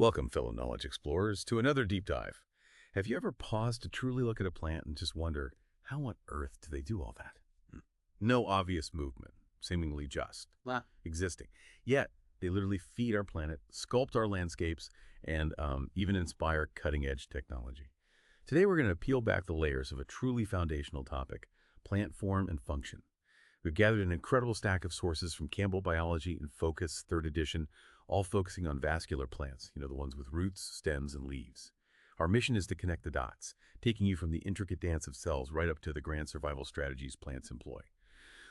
Welcome, fellow knowledge explorers, to another deep dive. Have you ever paused to truly look at a plant and just wonder, how on earth do they do all that? No obvious movement, seemingly just existing. Yet, they literally feed our planet, sculpt our landscapes, and even inspire cutting-edge technology. Today, we're going to peel back the layers of a truly foundational topic, plant form and function. We've gathered an incredible stack of sources from Campbell Biology and Focus, 3rd edition, all focusing on vascular plants, the ones with roots, stems, and leaves. Our mission is to connect the dots, taking you from the intricate dance of cells right up to the grand survival strategies plants employ.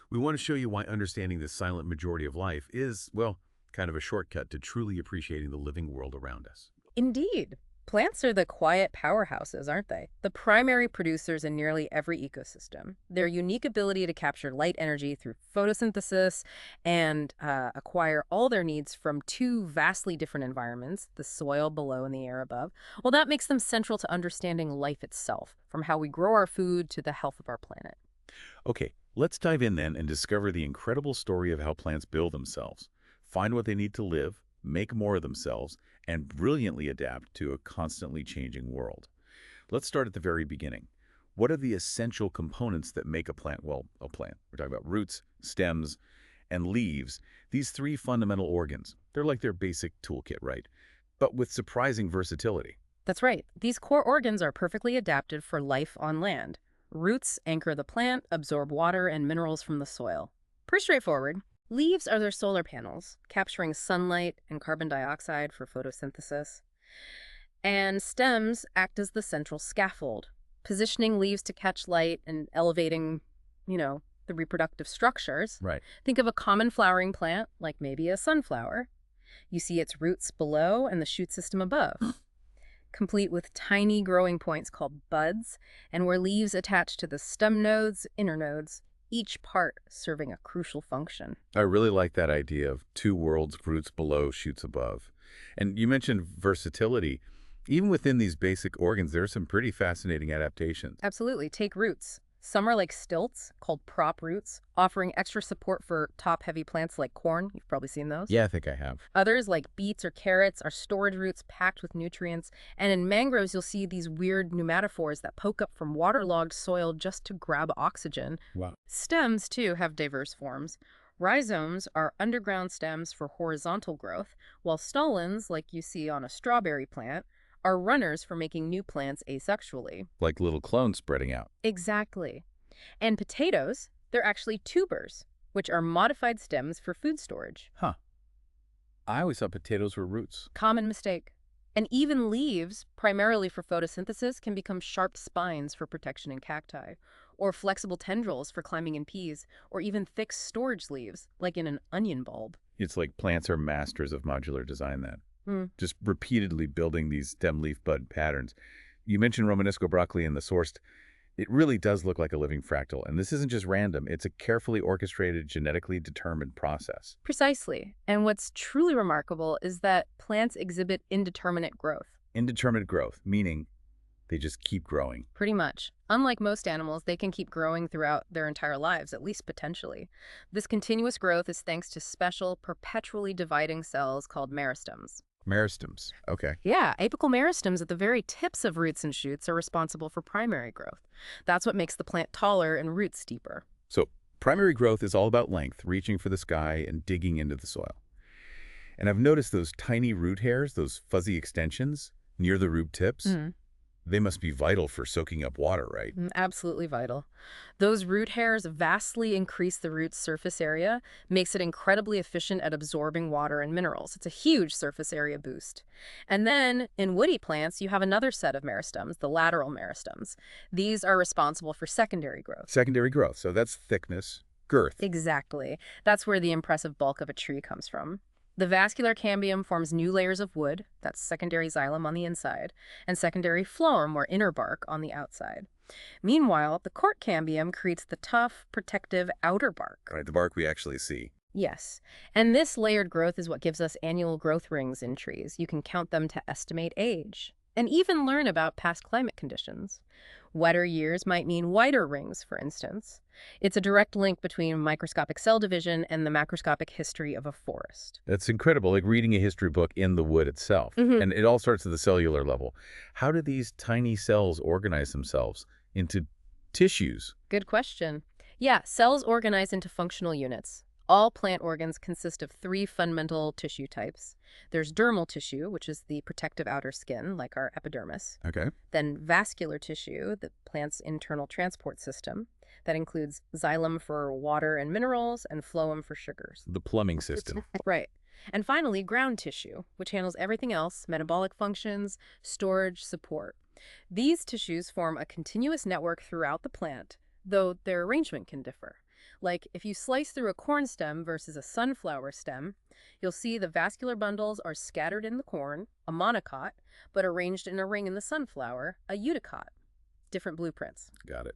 We want to show you why understanding this silent majority of life is, well, kind of a shortcut to truly appreciating the living world around us. Indeed. Plants are the quiet powerhouses, aren't they? The primary producers in nearly every ecosystem. Their unique ability to capture light energy through photosynthesis and acquire all their needs from two vastly different environments, the soil below and the air above, well, that makes them central to understanding life itself, from how we grow our food to the health of our planet. Okay, let's dive in then and discover the incredible story of how plants build themselves, find what they need to live, make more of themselves, and brilliantly adapt to a constantly changing world. Let's start at the very beginning. What are the essential components that make a plant? Well, a plant. We're talking about roots, stems, and leaves. These three fundamental organs. They're like their basic toolkit, right? But with surprising versatility. That's right. These core organs are perfectly adapted for life on land. Roots anchor the plant, absorb water and minerals from the soil. Pretty straightforward. Leaves are their solar panels, capturing sunlight and carbon dioxide for photosynthesis. And stems act as the central scaffold, positioning leaves to catch light and elevating, the reproductive structures. Right. Think of a common flowering plant, like maybe a sunflower. You see its roots below and the shoot system above, complete with tiny growing points called buds, and where leaves attach to the stem nodes, inner nodes, each part serving a crucial function. I really like that idea of two worlds, roots below, shoots above. And you mentioned versatility. Even within these basic organs, there are some pretty fascinating adaptations. Absolutely. Take roots. Some are like stilts, called prop roots, offering extra support for top-heavy plants like corn. You've probably seen those. Yeah, I think I have. Others, like beets or carrots, are storage roots packed with nutrients. And in mangroves, you'll see these weird pneumatophores that poke up from waterlogged soil just to grab oxygen. Wow. Stems, too, have diverse forms. Rhizomes are underground stems for horizontal growth, while stolons, like you see on a strawberry plant, are runners for making new plants asexually. Like little clones spreading out. Exactly. And potatoes, they're actually tubers, which are modified stems for food storage. Huh. I always thought potatoes were roots. Common mistake. And even leaves, primarily for photosynthesis, can become sharp spines for protection in cacti, or flexible tendrils for climbing in peas, or even thick storage leaves, like in an onion bulb. It's like plants are masters of modular design then. Just repeatedly building these stem leaf bud patterns. You mentioned Romanesco broccoli in the sourced. It really does look like a living fractal. And this isn't just random. It's a carefully orchestrated, genetically determined process. Precisely. And what's truly remarkable is that plants exhibit indeterminate growth. Indeterminate growth, meaning they just keep growing. Pretty much. Unlike most animals, they can keep growing throughout their entire lives, at least potentially. This continuous growth is thanks to special, perpetually dividing cells called meristems. Meristems. Okay. Yeah, apical meristems at the very tips of roots and shoots are responsible for primary growth. That's what makes the plant taller and roots deeper. So primary growth is all about length, reaching for the sky and digging into the soil. And I've noticed those tiny root hairs, those fuzzy extensions near the root tips. They must be vital for soaking up water, right? Absolutely vital. Those root hairs vastly increase the root's surface area, makes it incredibly efficient at absorbing water and minerals. It's a huge surface area boost. And then, in woody plants, you have another set of meristems, the lateral meristems. These are responsible for secondary growth. Secondary growth, so that's thickness, girth. Exactly. That's where the impressive bulk of a tree comes from. The vascular cambium forms new layers of wood, that's secondary xylem on the inside, and secondary phloem, or inner bark, on the outside. Meanwhile, the cork cambium creates the tough, protective outer bark. Right, the bark we actually see. Yes, and this layered growth is what gives us annual growth rings in trees. You can count them to estimate age. and even learn about past climate conditions. Wetter years might mean whiter rings, for instance. It's a direct link between microscopic cell division and the macroscopic history of a forest. That's incredible, like reading a history book in the wood itself. And it all starts at the cellular level. How do these tiny cells organize themselves into tissues? Good question. Yeah, cells organize into functional units. All plant organs consist of three fundamental tissue types. There's dermal tissue, which is the protective outer skin, like our epidermis. Okay. Then vascular tissue, the plant's internal transport system. That includes xylem for water and minerals and phloem for sugars. The plumbing system. Right. And finally, ground tissue, which handles everything else, metabolic functions, storage, support. These tissues form a continuous network throughout the plant, though their arrangement can differ. Like, if you slice through a corn stem versus a sunflower stem, you'll see the vascular bundles are scattered in the corn, a monocot, but arranged in a ring in the sunflower, a eudicot. Different blueprints. Got it.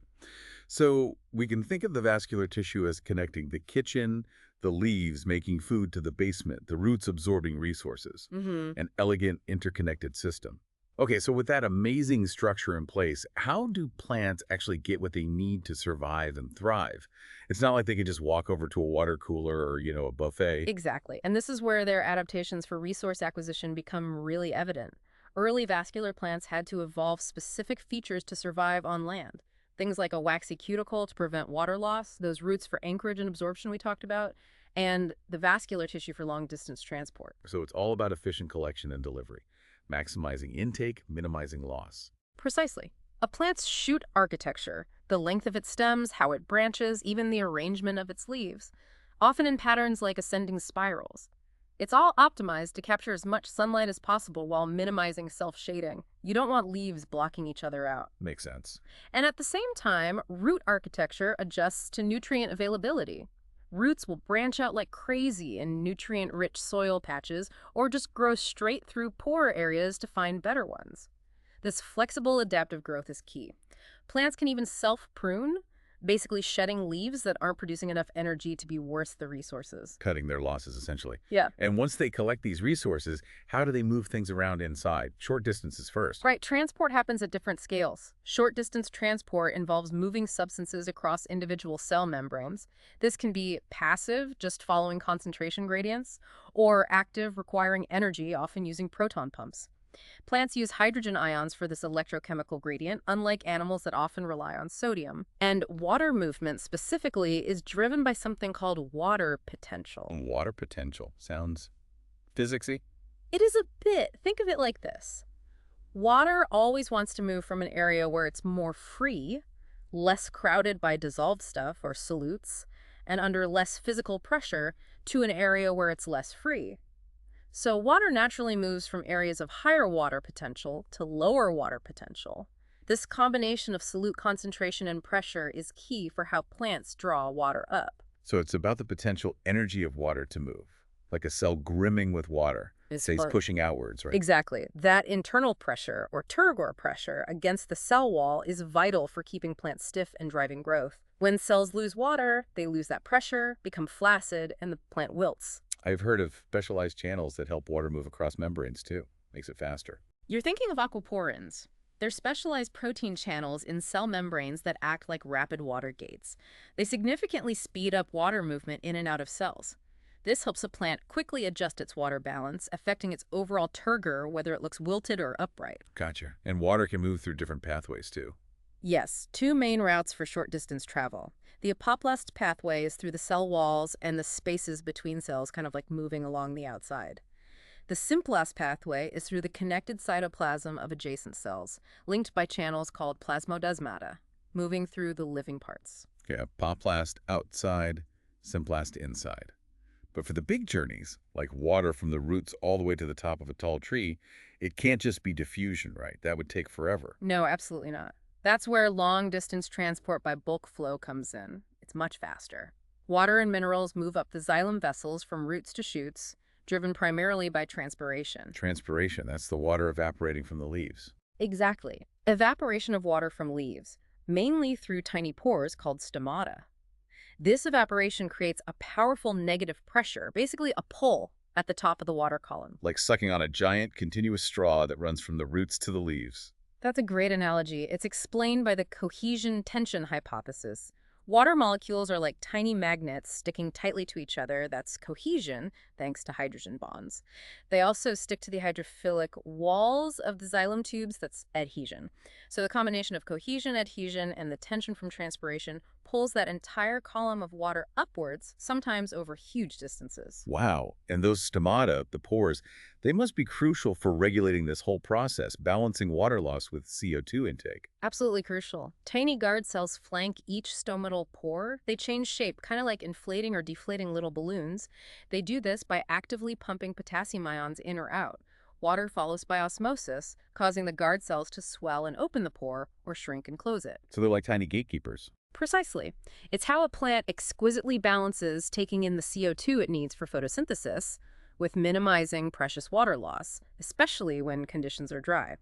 So we can think of the vascular tissue as connecting the kitchen, the leaves making food to the basement, the roots absorbing resources, an elegant interconnected system. Okay, so with that amazing structure in place, how do plants actually get what they need to survive and thrive? It's not like they can just walk over to a water cooler or, a buffet. Exactly. And this is where their adaptations for resource acquisition become really evident. Early vascular plants had to evolve specific features to survive on land. Things like a waxy cuticle to prevent water loss, those roots for anchorage and absorption we talked about, and the vascular tissue for long-distance transport. So it's all about efficient collection and delivery, maximizing intake, minimizing loss. Precisely. A plant's shoot architecture, the length of its stems, how it branches, even the arrangement of its leaves, often in patterns like ascending spirals. It's all optimized to capture as much sunlight as possible while minimizing self-shading. You don't want leaves blocking each other out. Makes sense. And at the same time, root architecture adjusts to nutrient availability. Roots will branch out like crazy in nutrient-rich soil patches or just grow straight through poorer areas to find better ones. This flexible adaptive growth is key. Plants can even self-prune, basically shedding leaves that aren't producing enough energy to be worth the resources. Cutting their losses, essentially. Yeah. And once they collect these resources, how do they move things around inside? Short distances first. Right, transport happens at different scales. Short-distance transport involves moving substances across individual cell membranes. This can be passive, just following concentration gradients, or active, requiring energy, often using proton pumps. Plants use hydrogen ions for this electrochemical gradient, unlike animals that often rely on sodium. And water movement specifically is driven by something called water potential. Water potential. Sounds physicsy? It is a bit. Think of it like this. Water always wants to move from an area where it's more free, less crowded by dissolved stuff or solutes, and under less physical pressure, to an area where it's less free. So water naturally moves from areas of higher water potential to lower water potential. This combination of solute concentration and pressure is key for how plants draw water up. So it's about the potential energy of water to move, like a cell brimming with water. Say it's pushing outwards, right? Exactly. That internal pressure, or turgor pressure, against the cell wall is vital for keeping plants stiff and driving growth. When cells lose water, they lose that pressure, become flaccid, and the plant wilts. I've heard of specialized channels that help water move across membranes, too. Makes it faster. You're thinking of aquaporins. They're specialized protein channels in cell membranes that act like rapid water gates. They significantly speed up water movement in and out of cells. This helps a plant quickly adjust its water balance, affecting its overall turgor, whether it looks wilted or upright. Gotcha. And water can move through different pathways, too. Yes, two main routes for short-distance travel. The apoplast pathway is through the cell walls and the spaces between cells, kind of like moving along the outside. The symplast pathway is through the connected cytoplasm of adjacent cells, linked by channels called plasmodesmata, moving through the living parts. Okay, apoplast outside, symplast inside. But for the big journeys, like water from the roots all the way to the top of a tall tree, it can't just be diffusion, right? That would take forever. No, absolutely not. That's where long-distance transport by bulk flow comes in. It's much faster. Water and minerals move up the xylem vessels from roots to shoots, driven primarily by transpiration. Transpiration, that's the water evaporating from the leaves. Exactly. Evaporation of water from leaves, mainly through tiny pores called stomata. This evaporation creates a powerful negative pressure, basically a pull, at the top of the water column. Like sucking on a giant, continuous straw that runs from the roots to the leaves. That's a great analogy. It's explained by the cohesion-tension hypothesis. Water molecules are like tiny magnets sticking tightly to each other. That's cohesion, thanks to hydrogen bonds. They also stick to the hydrophilic walls of the xylem tubes. That's adhesion. So the combination of cohesion, adhesion, and the tension from transpiration pulls that entire column of water upwards, sometimes over huge distances. Wow. And those stomata, the pores, they must be crucial for regulating this whole process, balancing water loss with CO2 intake. Absolutely crucial. Tiny guard cells flank each stomatal pore. They change shape, kind of like inflating or deflating little balloons. They do this by actively pumping potassium ions in or out. Water follows by osmosis, causing the guard cells to swell and open the pore or shrink and close it. So they're like tiny gatekeepers. Precisely. It's how a plant exquisitely balances taking in the CO2 it needs for photosynthesis with minimizing precious water loss, especially when conditions are dry.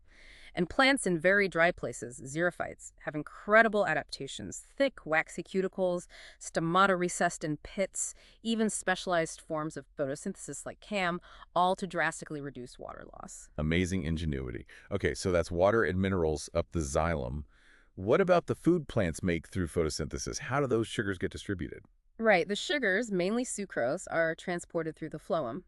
And plants in very dry places, xerophytes, have incredible adaptations: thick, waxy cuticles, stomata recessed in pits, even specialized forms of photosynthesis like CAM, all to drastically reduce water loss. Amazing ingenuity. Okay, so that's water and minerals up the xylem. What about the food plants make through photosynthesis? How do those sugars get distributed? Right, the sugars, mainly sucrose, are transported through the phloem.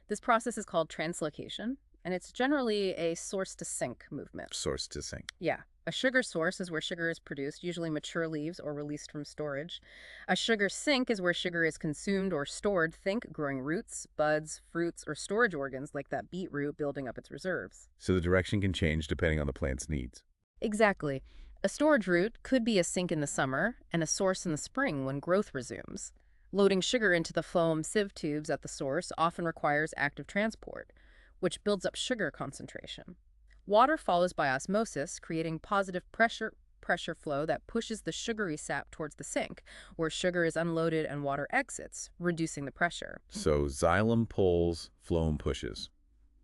This process is called translocation, and it's generally a source-to-sink movement. Source to sink. Yeah. A sugar source is where sugar is produced, usually mature leaves or released from storage. A sugar sink is where sugar is consumed or stored. Think growing roots, buds, fruits, or storage organs like that beetroot building up its reserves. So the direction can change depending on the plant's needs. Exactly. A storage root could be a sink in the summer and a source in the spring when growth resumes. Loading sugar into the phloem sieve tubes at the source often requires active transport, which builds up sugar concentration. Water follows by osmosis, creating positive pressure flow that pushes the sugary sap towards the sink, where sugar is unloaded and water exits, reducing the pressure. So xylem pulls, phloem pushes,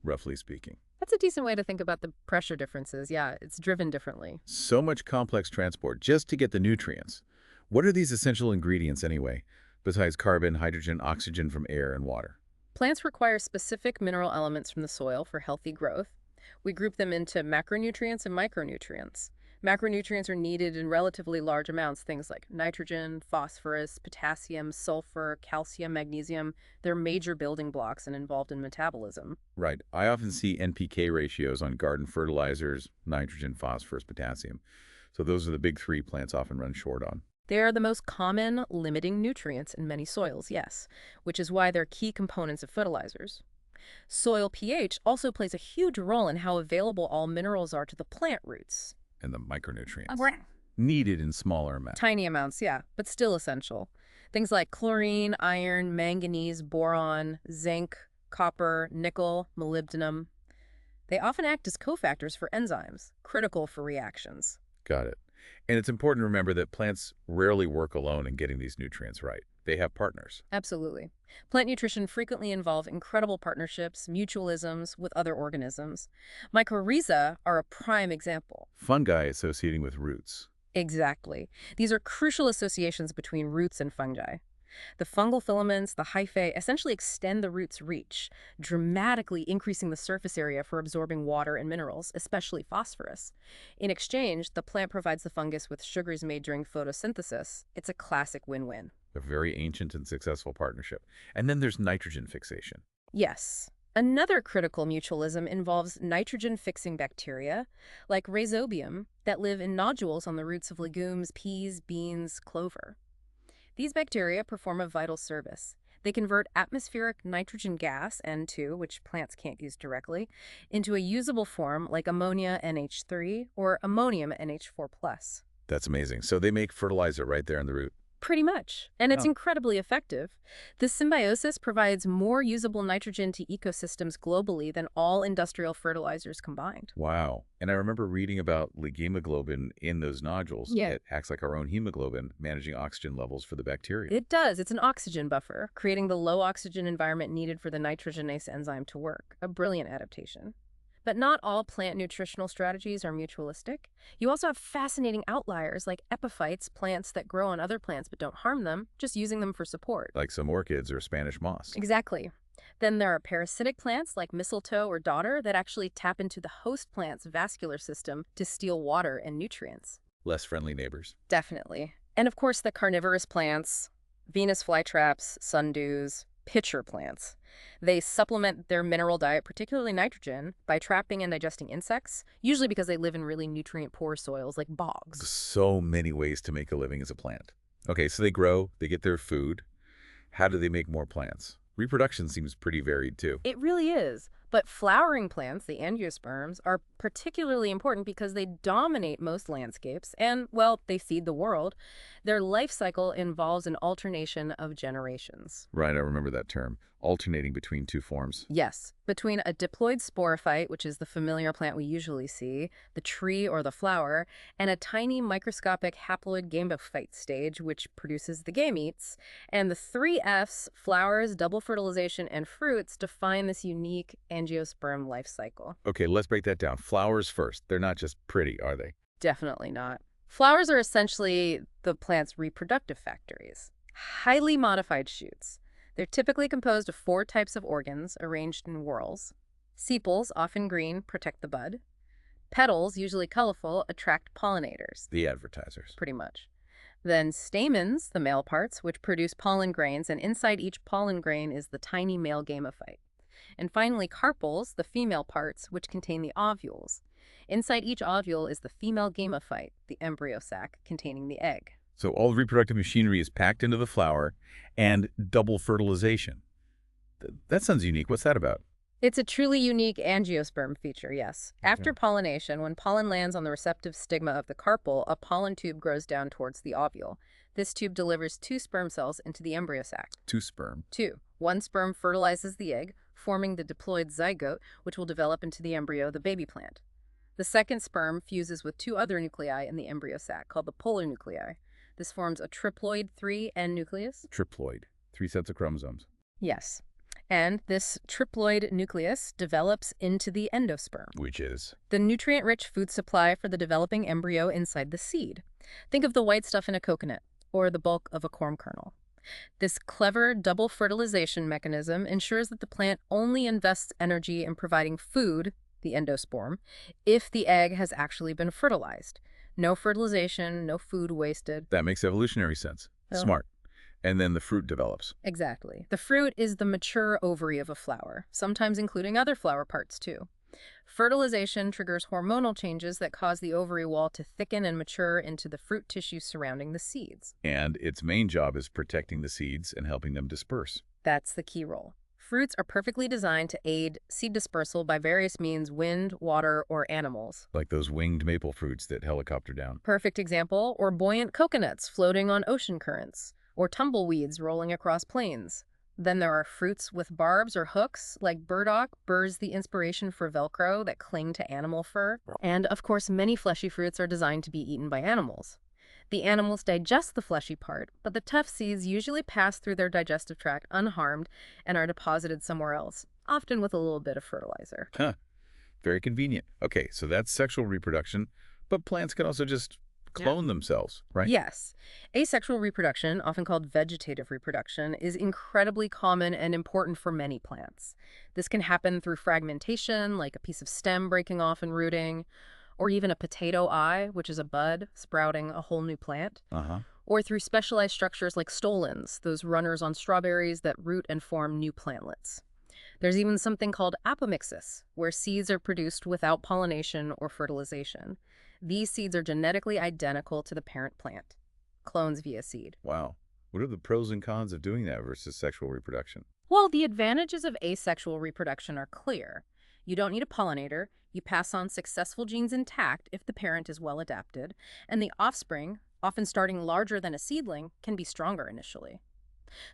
roughly speaking. That's a decent way to think about the pressure differences. Yeah, it's driven differently. So much complex transport just to get the nutrients. What are these essential ingredients anyway, besides carbon, hydrogen, oxygen from air and water? Plants require specific mineral elements from the soil for healthy growth. We group them into macronutrients and micronutrients. Macronutrients are needed in relatively large amounts, things like nitrogen, phosphorus, potassium, sulfur, calcium, magnesium. They're major building blocks and involved in metabolism. Right. I often see NPK ratios on garden fertilizers: nitrogen, phosphorus, potassium. So those are the big three plants often run short on. They are the most common limiting nutrients in many soils, yes, which is why they're key components of fertilizers. Soil pH also plays a huge role in how available all minerals are to the plant roots. And the micronutrients. Needed in smaller amounts. Tiny amounts, yeah, but still essential. Things like chlorine, iron, manganese, boron, zinc, copper, nickel, molybdenum. They often act as cofactors for enzymes, critical for reactions. Got it. And it's important to remember that plants rarely work alone in getting these nutrients right. They have partners. Absolutely. Plant nutrition frequently involve incredible partnerships, mutualisms with other organisms. Mycorrhiza are a prime example. Fungi associating with roots. Exactly. These are crucial associations between roots and fungi. The fungal filaments, the hyphae, essentially extend the root's reach, dramatically increasing the surface area for absorbing water and minerals, especially phosphorus. In exchange, the plant provides the fungus with sugars made during photosynthesis. It's a classic win-win. A very ancient and successful partnership. And then there's nitrogen fixation. Yes. Another critical mutualism involves nitrogen-fixing bacteria, like rhizobium, that live in nodules on the roots of legumes, peas, beans, clover. These bacteria perform a vital service. They convert atmospheric nitrogen gas, N2, which plants can't use directly, into a usable form like ammonia NH3 or ammonium NH4+. That's amazing. So they make fertilizer right there in the root. Pretty much. And it's incredibly effective. This symbiosis provides more usable nitrogen to ecosystems globally than all industrial fertilizers combined. Wow. And I remember reading about legumoglobin in those nodules. Yeah. It acts like our own hemoglobin, managing oxygen levels for the bacteria. It does. It's an oxygen buffer, creating the low oxygen environment needed for the nitrogenase enzyme to work. A brilliant adaptation. But not all plant nutritional strategies are mutualistic. You also have fascinating outliers like epiphytes, plants that grow on other plants but don't harm them, just using them for support. Like some orchids or Spanish moss. Exactly. Then there are parasitic plants like mistletoe or dodder that actually tap into the host plant's vascular system to steal water and nutrients. Less friendly neighbors. Definitely. And of course, the carnivorous plants, Venus flytraps, sundews, pitcher plants. They supplement their mineral diet, particularly nitrogen, by trapping and digesting insects, usually because they live in really nutrient-poor soils like bogs. So many ways to make a living as a plant. Okay, so they grow, they get their food. How do they make more plants? Reproduction seems pretty varied too. It really is. But flowering plants, the angiosperms, are particularly important because they dominate most landscapes and, well, they feed the world. Their life cycle involves an alternation of generations. Right, I remember that term. Alternating between two forms. Yes, between a diploid sporophyte, which is the familiar plant we usually see, the tree or the flower, and a tiny microscopic haploid gametophyte stage, which produces the gametes. And the three Fs, flowers, double fertilization, and fruits, define this unique angiosperm life cycle. Okay, let's break that down. Flowers first. They're not just pretty, are they? Definitely not. Flowers are essentially the plant's reproductive factories, highly modified shoots. They're typically composed of 4 types of organs arranged in whorls. Sepals, often green, protect the bud. Petals, usually colorful, attract pollinators. The advertisers. Pretty much. Then stamens, the male parts, which produce pollen grains, and inside each pollen grain is the tiny male gametophyte. And finally, carpels, the female parts, which contain the ovules. Inside each ovule is the female gametophyte, the embryo sac containing the egg. So all the reproductive machinery is packed into the flower, and double fertilization. That sounds unique. What's that about? It's a truly unique angiosperm feature, yes. After pollination, when pollen lands on the receptive stigma of the carpel, a pollen tube grows down towards the ovule. This tube delivers 2 sperm cells into the embryo sac. 2 sperm. 2. One sperm fertilizes the egg, forming the diploid zygote, which will develop into the embryo, the baby plant. The second sperm fuses with 2 other nuclei in the embryo sac, called the polar nuclei. This forms a triploid 3N nucleus. Triploid. 3 sets of chromosomes. Yes. And this triploid nucleus develops into the endosperm, Which is? the nutrient-rich food supply for the developing embryo inside the seed. Think of the white stuff in a coconut, or the bulk of a corn kernel. This clever double fertilization mechanism ensures that the plant only invests energy in providing food, the endosperm, if the egg has actually been fertilized. No fertilization, no food wasted. That makes evolutionary sense. Oh. Smart. And then the fruit develops. Exactly. The fruit is the mature ovary of a flower, sometimes including other flower parts too. Fertilization triggers hormonal changes that cause the ovary wall to thicken and mature into the fruit tissue surrounding the seeds. And its main job is protecting the seeds and helping them disperse. That's the key role. Fruits are perfectly designed to aid seed dispersal by various means: wind, water, or animals. Like those winged maple fruits that helicopter down. Perfect example, or buoyant coconuts floating on ocean currents, or tumbleweeds rolling across plains. Then there are fruits with barbs or hooks, like burdock, burrs the inspiration for Velcro that cling to animal fur. And, of course, many fleshy fruits are designed to be eaten by animals. The animals digest the fleshy part, but the tough seeds usually pass through their digestive tract unharmed and are deposited somewhere else, often with a little bit of fertilizer. Huh. Very convenient. Okay, so that's sexual reproduction, but plants can also just clone themselves, right? Yes. Asexual reproduction, often called vegetative reproduction, is incredibly common and important for many plants. This can happen through fragmentation, like a piece of stem breaking off and rooting, or even a potato eye, which is a bud sprouting a whole new plant, or through specialized structures like stolons, those runners on strawberries that root and form new plantlets. There's even something called apomixis, where seeds are produced without pollination or fertilization. These seeds are genetically identical to the parent plant, clones via seed. Wow. What are the pros and cons of doing that versus sexual reproduction? Well, the advantages of asexual reproduction are clear. You don't need a pollinator, you pass on successful genes intact if the parent is well adapted, and the offspring, often starting larger than a seedling, can be stronger initially.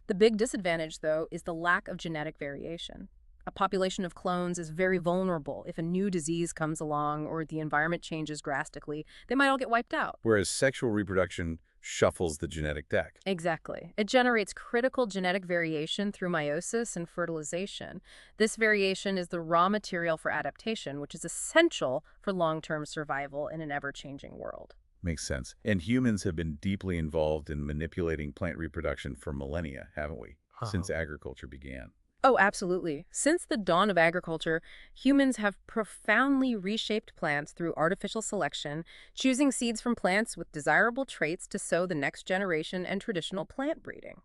The big disadvantage, though, is the lack of genetic variation. A population of clones is very vulnerable. If a new disease comes along or the environment changes drastically, they might all get wiped out. Whereas sexual reproduction shuffles the genetic deck. Exactly. It generates critical genetic variation through meiosis and fertilization. This variation is the raw material for adaptation, which is essential for long-term survival in an ever-changing world. Makes sense. And humans have been deeply involved in manipulating plant reproduction for millennia, haven't we? Since agriculture began. Oh, absolutely. Since the dawn of agriculture, humans have profoundly reshaped plants through artificial selection, choosing seeds from plants with desirable traits to sow the next generation and traditional plant breeding.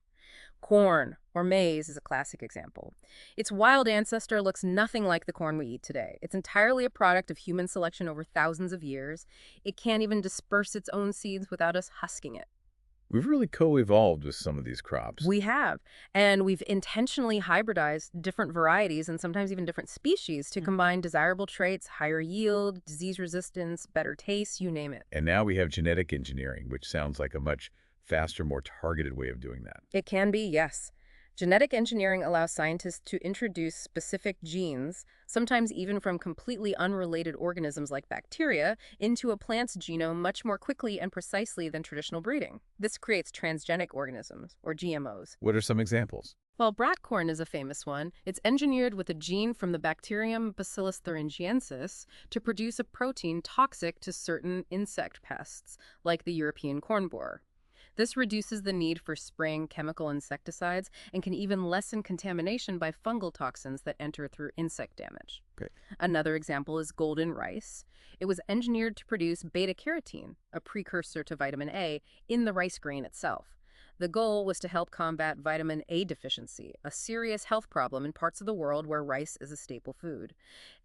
Corn or maize is a classic example. Its wild ancestor looks nothing like the corn we eat today. It's entirely a product of human selection over thousands of years. It can't even disperse its own seeds without us husking it. We've really co-evolved with some of these crops. We have, and we've intentionally hybridized different varieties and sometimes even different species to combine desirable traits, higher yield, disease resistance, better taste, you name it. And now we have genetic engineering, which sounds like a much faster, more targeted way of doing that. It can be, yes. Genetic engineering allows scientists to introduce specific genes, sometimes even from completely unrelated organisms like bacteria, into a plant's genome much more quickly and precisely than traditional breeding. This creates transgenic organisms, or GMOs. What are some examples? Well, brat corn is a famous one. It's engineered with a gene from the bacterium Bacillus thuringiensis to produce a protein toxic to certain insect pests, like the European corn borer. This reduces the need for spraying chemical insecticides and can even lessen contamination by fungal toxins that enter through insect damage. Okay. Another example is golden rice. It was engineered to produce beta-carotene, a precursor to vitamin A, in the rice grain itself. The goal was to help combat vitamin A deficiency, a serious health problem in parts of the world where rice is a staple food.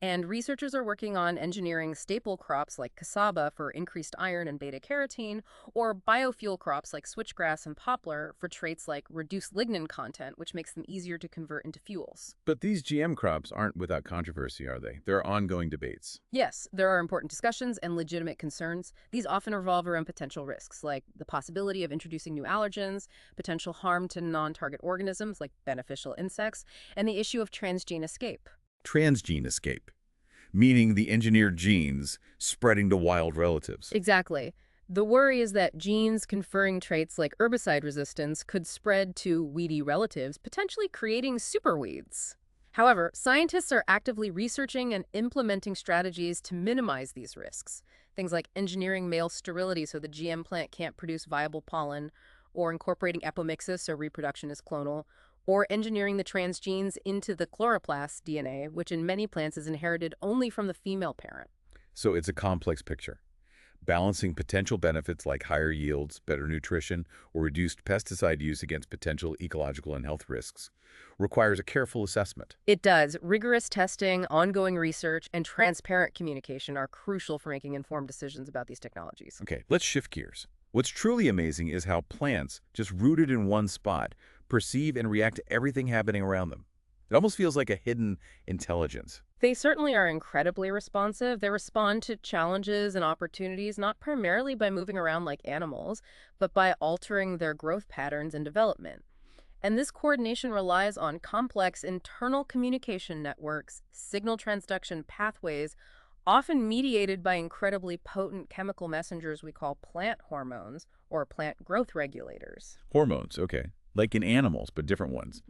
And researchers are working on engineering staple crops like cassava for increased iron and beta-carotene, or biofuel crops like switchgrass and poplar for traits like reduced lignin content, which makes them easier to convert into fuels. But these GM crops aren't without controversy, are they? There are ongoing debates. Yes, there are important discussions and legitimate concerns. These often revolve around potential risks, like the possibility of introducing new allergens, potential harm to non-target organisms like beneficial insects, and the issue of transgene escape. Transgene escape, meaning the engineered genes spreading to wild relatives. Exactly. The worry is that genes conferring traits like herbicide resistance could spread to weedy relatives, potentially creating superweeds. However, scientists are actively researching and implementing strategies to minimize these risks. Things like engineering male sterility so the GM plant can't produce viable pollen, or incorporating epimixis so reproduction is clonal, or engineering the transgenes into the chloroplast DNA, which in many plants is inherited only from the female parent. So it's a complex picture. Balancing potential benefits like higher yields, better nutrition, or reduced pesticide use against potential ecological and health risks requires a careful assessment. It does. Rigorous testing, ongoing research, and transparent communication are crucial for making informed decisions about these technologies. Okay, let's shift gears. What's truly amazing is how plants, just rooted in one spot, perceive and react to everything happening around them. It almost feels like a hidden intelligence. They certainly are incredibly responsive. They respond to challenges and opportunities not primarily by moving around like animals, but by altering their growth patterns and development. And this coordination relies on complex internal communication networks, signal transduction pathways, often mediated by incredibly potent chemical messengers we call plant hormones or plant growth regulators. Hormones, okay. Like in animals, but different ones.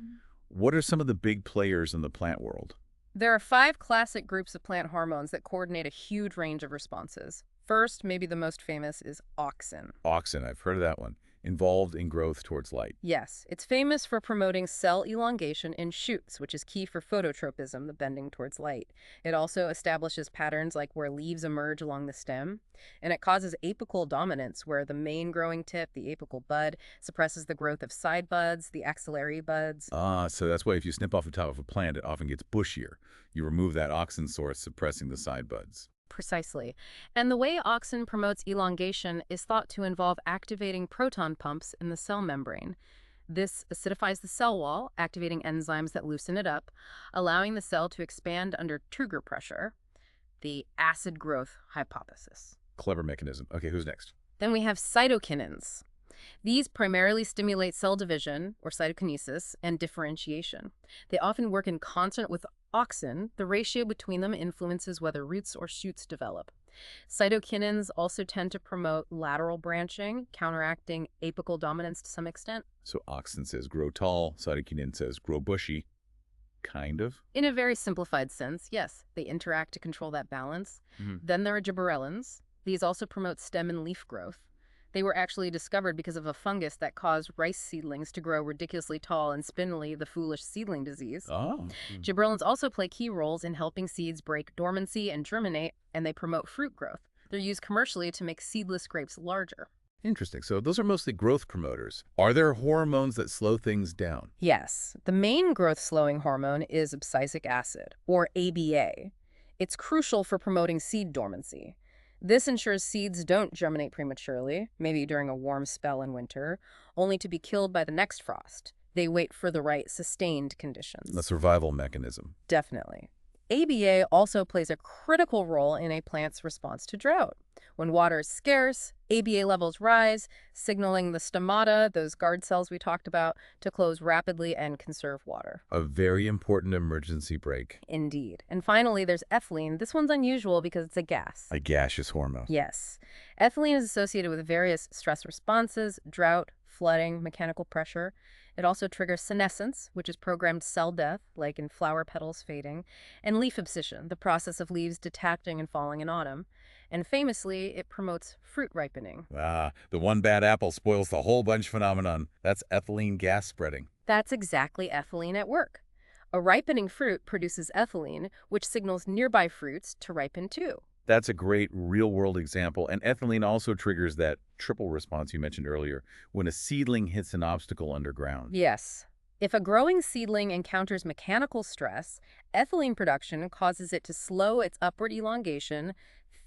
What are some of the big players in the plant world? There are 5 classic groups of plant hormones that coordinate a huge range of responses. First, maybe the most famous, is auxin. Auxin, I've heard of that one. Involved in growth towards light. Yes, it's famous for promoting cell elongation in shoots, which is key for phototropism, the bending towards light. It also establishes patterns like where leaves emerge along the stem, and it causes apical dominance, where the main growing tip, the apical bud, suppresses the growth of side buds, the axillary buds. So that's why if you snip off the top of a plant, it often gets bushier. You remove that auxin source, suppressing the side buds. Precisely. And the way auxin promotes elongation is thought to involve activating proton pumps in the cell membrane. This acidifies the cell wall, activating enzymes that loosen it up, allowing the cell to expand under trigger pressure, the acid growth hypothesis. Clever mechanism. Okay, who's next? Then we have cytokinins. These primarily stimulate cell division, or cytokinesis, and differentiation. They often work in concert with auxin. The ratio between them influences whether roots or shoots develop. Cytokinins also tend to promote lateral branching, counteracting apical dominance to some extent. So auxin says grow tall, cytokinin says grow bushy. Kind of? In a very simplified sense, yes. They interact to control that balance. Then there are gibberellins. These also promote stem and leaf growth. They were actually discovered because of a fungus that caused rice seedlings to grow ridiculously tall and spindly, the foolish seedling disease. Oh. Gibberellins also play key roles in helping seeds break dormancy and germinate, and they promote fruit growth. They're used commercially to make seedless grapes larger. Interesting. So those are mostly growth promoters. Are there hormones that slow things down? Yes, the main growth-slowing hormone is abscisic acid, or ABA. It's crucial for promoting seed dormancy. This ensures seeds don't germinate prematurely, maybe during a warm spell in winter, only to be killed by the next frost. They wait for the right sustained conditions. The survival mechanism. Definitely. ABA also plays a critical role in a plant's response to drought. When water is scarce, ABA levels rise, signaling the stomata, those guard cells we talked about, to close rapidly and conserve water. A very important emergency brake. Indeed. And finally, there's ethylene. This one's unusual because it's a gas. A gaseous hormone. Yes. Ethylene is associated with various stress responses, drought, flooding, mechanical pressure. It also triggers senescence, which is programmed cell death, like in flower petals fading, and leaf abscission, the process of leaves detaching and falling in autumn. And famously, it promotes fruit ripening. Ah, the one bad apple spoils the whole bunch phenomenon. That's ethylene gas spreading. That's exactly ethylene at work. A ripening fruit produces ethylene, which signals nearby fruits to ripen too. That's a great real-world example, and ethylene also triggers that triple response you mentioned earlier, when a seedling hits an obstacle underground. Yes. If a growing seedling encounters mechanical stress, ethylene production causes it to slow its upward elongation,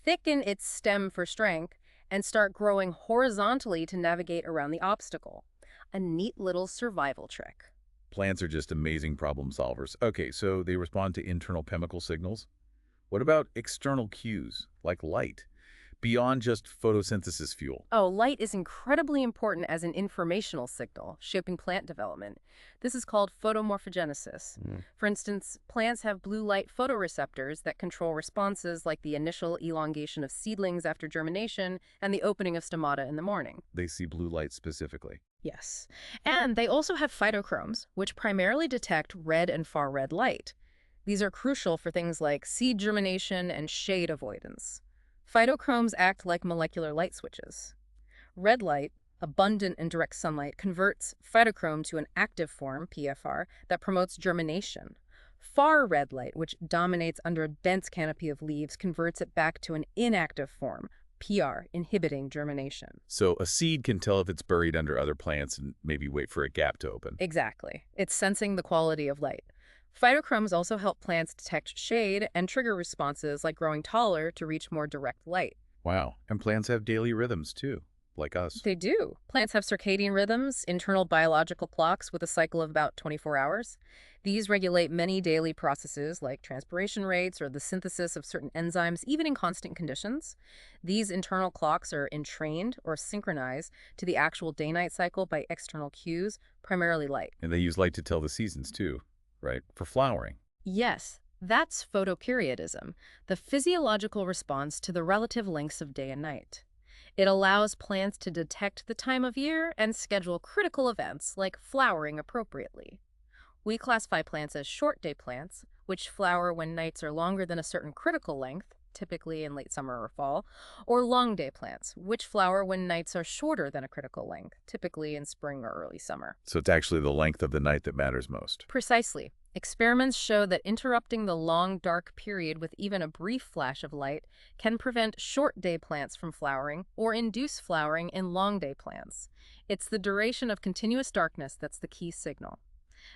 thicken its stem for strength, and start growing horizontally to navigate around the obstacle. A neat little survival trick. Plants are just amazing problem solvers. Okay, so they respond to internal chemical signals. What about external cues, like light, beyond just photosynthesis fuel? Oh, light is incredibly important as an informational signal, shaping plant development. This is called photomorphogenesis. For instance, plants have blue light photoreceptors that control responses like the initial elongation of seedlings after germination and the opening of stomata in the morning. They see blue light specifically. Yes. And they also have phytochromes, which primarily detect red and far red light. These are crucial for things like seed germination and shade avoidance. Phytochromes act like molecular light switches. Red light, abundant and direct sunlight, converts phytochrome to an active form, PFR, that promotes germination. Far red light, which dominates under a dense canopy of leaves, converts it back to an inactive form, PR, inhibiting germination. So a seed can tell if it's buried under other plants and maybe wait for a gap to open. Exactly. It's sensing the quality of light. Phytochromes also help plants detect shade and trigger responses like growing taller to reach more direct light. Wow. And plants have daily rhythms too, like us. They do. Plants have circadian rhythms, internal biological clocks with a cycle of about 24 hours. These regulate many daily processes like transpiration rates or the synthesis of certain enzymes, even in constant conditions. These internal clocks are entrained or synchronized to the actual day-night cycle by external cues, primarily light. And they use light to tell the seasons too, right? For flowering. Yes, that's photoperiodism, the physiological response to the relative lengths of day and night. It allows plants to detect the time of year and schedule critical events like flowering appropriately. We classify plants as short-day plants, which flower when nights are longer than a certain critical length, typically in late summer or fall, or long-day plants, which flower when nights are shorter than a critical length, typically in spring or early summer. So it's actually the length of the night that matters most. Precisely. Experiments show that interrupting the long, dark period with even a brief flash of light can prevent short-day plants from flowering or induce flowering in long-day plants. It's the duration of continuous darkness that's the key signal.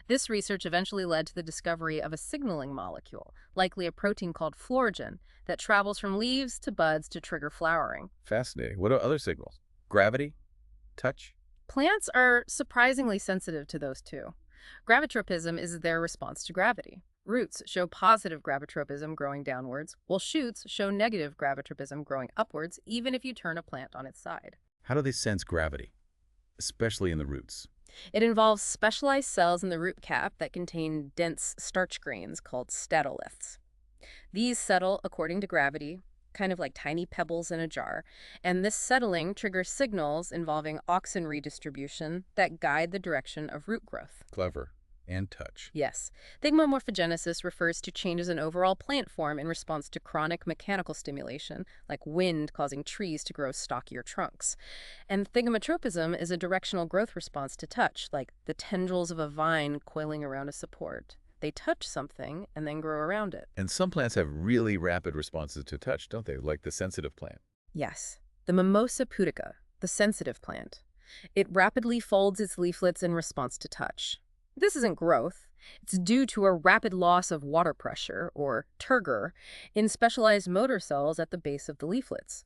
This research eventually led to the discovery of a signaling molecule, likely a protein called phlorogen, that travels from leaves to buds to trigger flowering. Fascinating. What are other signals? Gravity? Touch? Plants are surprisingly sensitive to those two. Gravitropism is their response to gravity. Roots show positive gravitropism growing downwards, while shoots show negative gravitropism growing upwards, even if you turn a plant on its side. How do they sense gravity, especially in the roots? It involves specialized cells in the root cap that contain dense starch grains called statoliths. These settle according to gravity, kind of like tiny pebbles in a jar, and this settling triggers signals involving auxin redistribution that guide the direction of root growth. Clever. and touch. Yes. Thigmomorphogenesis refers to changes in overall plant form in response to chronic mechanical stimulation, like wind causing trees to grow stockier trunks. And thigmotropism is a directional growth response to touch, like the tendrils of a vine coiling around a support. They touch something and then grow around it. And some plants have really rapid responses to touch, don't they? Like the sensitive plant. Yes. The Mimosa pudica, the sensitive plant. It rapidly folds its leaflets in response to touch. This isn't growth. It's due to a rapid loss of water pressure, or turgor, in specialized motor cells at the base of the leaflets.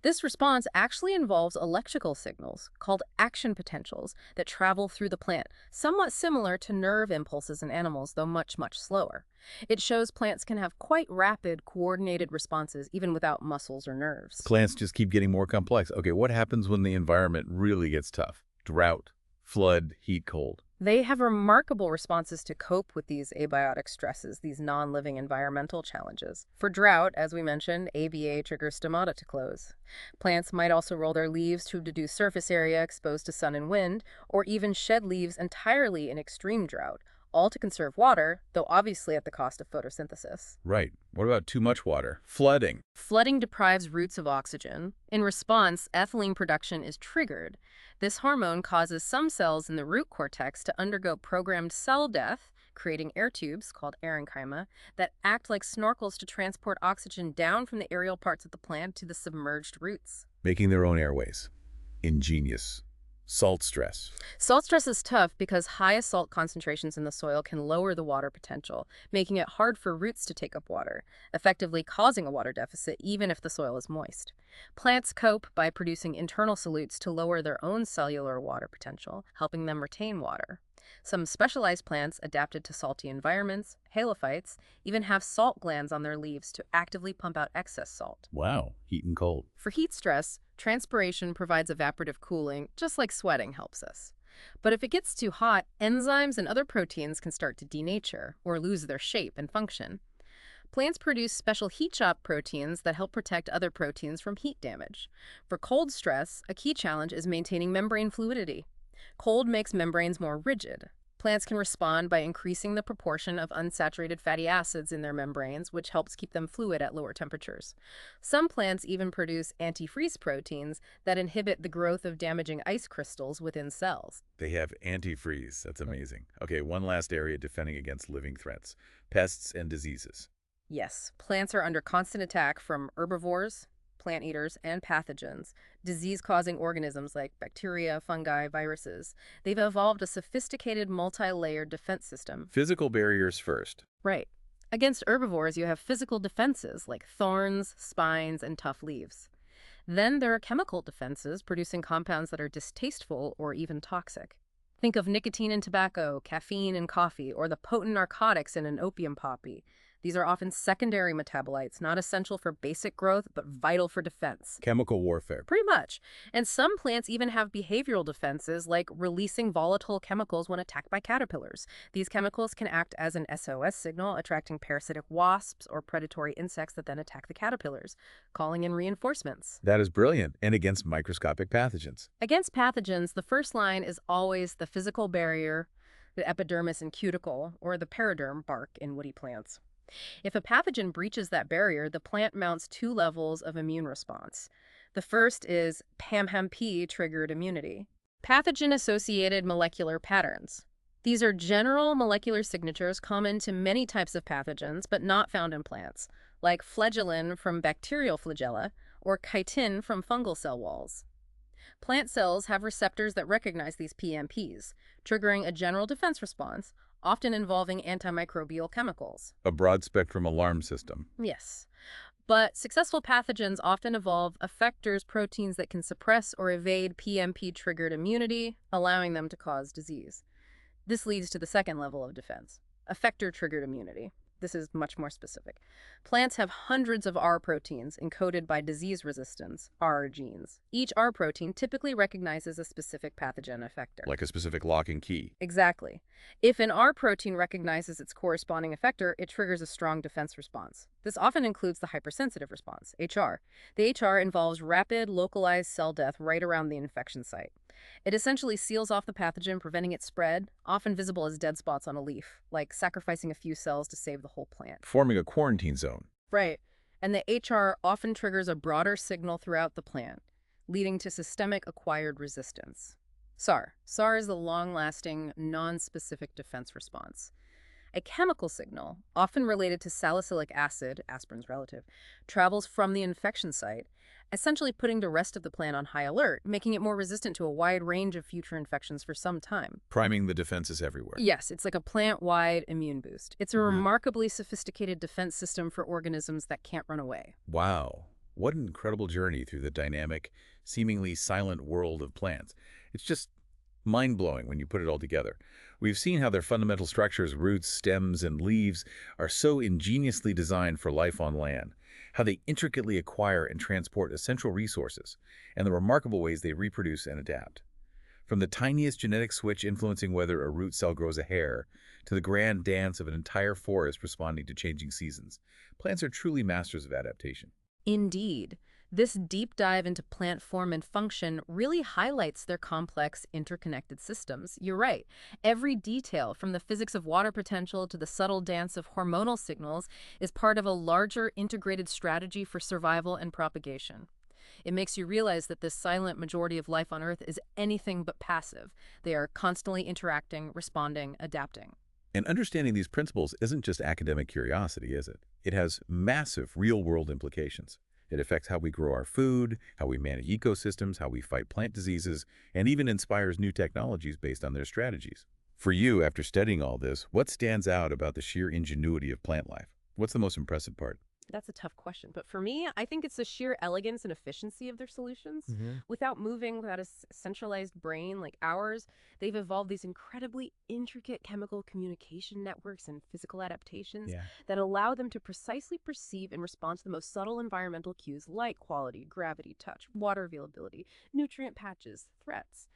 This response actually involves electrical signals, called action potentials, that travel through the plant, somewhat similar to nerve impulses in animals, though much, much slower. It shows plants can have quite rapid, coordinated responses even without muscles or nerves. Plants just keep getting more complex. Okay, what happens when the environment really gets tough? Drought, flood, heat, cold. They have remarkable responses to cope with these abiotic stresses, these non-living environmental challenges. For drought, as we mentioned, ABA triggers stomata to close. Plants might also roll their leaves to reduce surface area exposed to sun and wind, or even shed leaves entirely in extreme drought, all to conserve water, though obviously at the cost of photosynthesis. Right. What about too much water? Flooding. Flooding deprives roots of oxygen. In response, ethylene production is triggered. This hormone causes some cells in the root cortex to undergo programmed cell death, creating air tubes, called parenchyma, that act like snorkels to transport oxygen down from the aerial parts of the plant to the submerged roots. Making their own airways. Ingenious. Salt stress. Salt stress is tough because high salt concentrations in the soil can lower the water potential, making it hard for roots to take up water, effectively causing a water deficit even if the soil is moist. Plants cope by producing internal solutes to lower their own cellular water potential, helping them retain water. Some specialized plants adapted to salty environments, halophytes, even have salt glands on their leaves to actively pump out excess salt. Wow, heat and cold. For heat stress, transpiration provides evaporative cooling, just like sweating helps us. But if it gets too hot, enzymes and other proteins can start to denature or lose their shape and function. Plants produce special heat shock proteins that help protect other proteins from heat damage. For cold stress, a key challenge is maintaining membrane fluidity. Cold makes membranes more rigid. Plants can respond by increasing the proportion of unsaturated fatty acids in their membranes, which helps keep them fluid at lower temperatures. Some plants even produce antifreeze proteins that inhibit the growth of damaging ice crystals within cells. They have antifreeze. That's amazing. Okay, one last area defending against living threats. Pests and diseases. Yes, plants are under constant attack from herbivores, plant eaters, and pathogens, disease-causing organisms like bacteria, fungi, viruses. They've evolved a sophisticated multi-layered defense system. Physical barriers first. Right. Against herbivores, you have physical defenses like thorns, spines, and tough leaves. Then there are chemical defenses, producing compounds that are distasteful or even toxic. Think of nicotine in tobacco, caffeine in coffee, or the potent narcotics in an opium poppy. These are often secondary metabolites, not essential for basic growth, but vital for defense. Chemical warfare. Pretty much. And some plants even have behavioral defenses, like releasing volatile chemicals when attacked by caterpillars. These chemicals can act as an SOS signal, attracting parasitic wasps or predatory insects that then attack the caterpillars, calling in reinforcements. That is brilliant. And against microscopic pathogens. Against pathogens, the first line is always the physical barrier, the epidermis and cuticle, or the periderm bark in woody plants. If a pathogen breaches that barrier, the plant mounts two levels of immune response. The first is PAMHAMP-triggered immunity, pathogen-associated molecular patterns. These are general molecular signatures common to many types of pathogens, but not found in plants, like flagellin from bacterial flagella or chitin from fungal cell walls. Plant cells have receptors that recognize these PMPs, triggering a general defense response, often involving antimicrobial chemicals. A broad-spectrum alarm system. Yes. But successful pathogens often evolve effectors proteins that can suppress or evade PMP-triggered immunity, allowing them to cause disease. This leads to the second level of defense, effector-triggered immunity. This is much more specific. Plants have hundreds of R proteins encoded by disease resistance, R genes. Each R protein typically recognizes a specific pathogen effector. Like a specific lock and key. Exactly. If an R protein recognizes its corresponding effector, it triggers a strong defense response. This often includes the hypersensitive response, HR. The HR involves rapid, localized cell death right around the infection site. It essentially seals off the pathogen, preventing its spread, often visible as dead spots on a leaf, like sacrificing a few cells to save the whole plant. Forming a quarantine zone. Right. And the HR often triggers a broader signal throughout the plant, leading to systemic acquired resistance. SAR. SAR is the long-lasting, non-specific defense response. A chemical signal, often related to salicylic acid, aspirin's relative, travels from the infection site, essentially putting the rest of the plant on high alert, making it more resistant to a wide range of future infections for some time. Priming the defenses everywhere. Yes, it's like a plant-wide immune boost. It's a remarkably sophisticated defense system for organisms that can't run away. Wow. What an incredible journey through the dynamic, seemingly silent world of plants. It's just mind-blowing when you put it all together. We've seen how their fundamental structures, roots, stems, and leaves are so ingeniously designed for life on land, how they intricately acquire and transport essential resources, and the remarkable ways they reproduce and adapt. From the tiniest genetic switch influencing whether a root cell grows a hair, to the grand dance of an entire forest responding to changing seasons, plants are truly masters of adaptation. Indeed. This deep dive into plant form and function really highlights their complex, interconnected systems. You're right. Every detail, from the physics of water potential to the subtle dance of hormonal signals, is part of a larger, integrated strategy for survival and propagation. It makes you realize that this silent majority of life on Earth is anything but passive. They are constantly interacting, responding, adapting. And understanding these principles isn't just academic curiosity, is it? It has massive real-world implications. It affects how we grow our food, how we manage ecosystems, how we fight plant diseases, and even inspires new technologies based on their strategies. For you, after studying all this, what stands out about the sheer ingenuity of plant life? What's the most impressive part? That's a tough question. But for me, I think it's the sheer elegance and efficiency of their solutions. Without moving, without a centralized brain like ours, they've evolved these incredibly intricate chemical communication networks and physical adaptations that allow them to precisely perceive and respond to the most subtle environmental cues like quality, gravity, touch, water availability, nutrient patches, threats.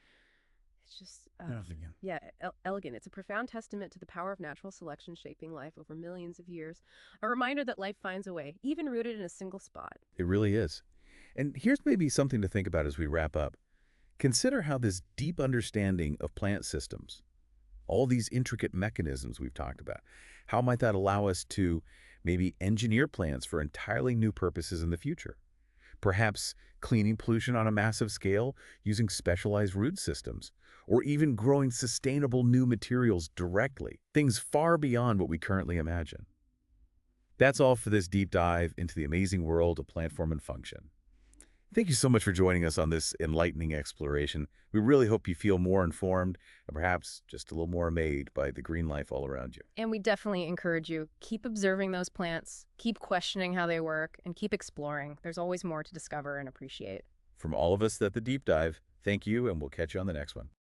It's just, elegant. It's a profound testament to the power of natural selection shaping life over millions of years. A reminder that life finds a way, even rooted in a single spot. It really is. And here's maybe something to think about as we wrap up. Consider how this deep understanding of plant systems, all these intricate mechanisms we've talked about, how might that allow us to maybe engineer plants for entirely new purposes in the future? Perhaps cleaning pollution on a massive scale using specialized root systems, or even growing sustainable new materials directly, things far beyond what we currently imagine. That's all for this deep dive into the amazing world of plant form and function. Thank you so much for joining us on this enlightening exploration. We really hope you feel more informed and perhaps just a little more amazed by the green life all around you. And we definitely encourage you, keep observing those plants, keep questioning how they work, and keep exploring. There's always more to discover and appreciate. From all of us at The Deep Dive, thank you, and we'll catch you on the next one.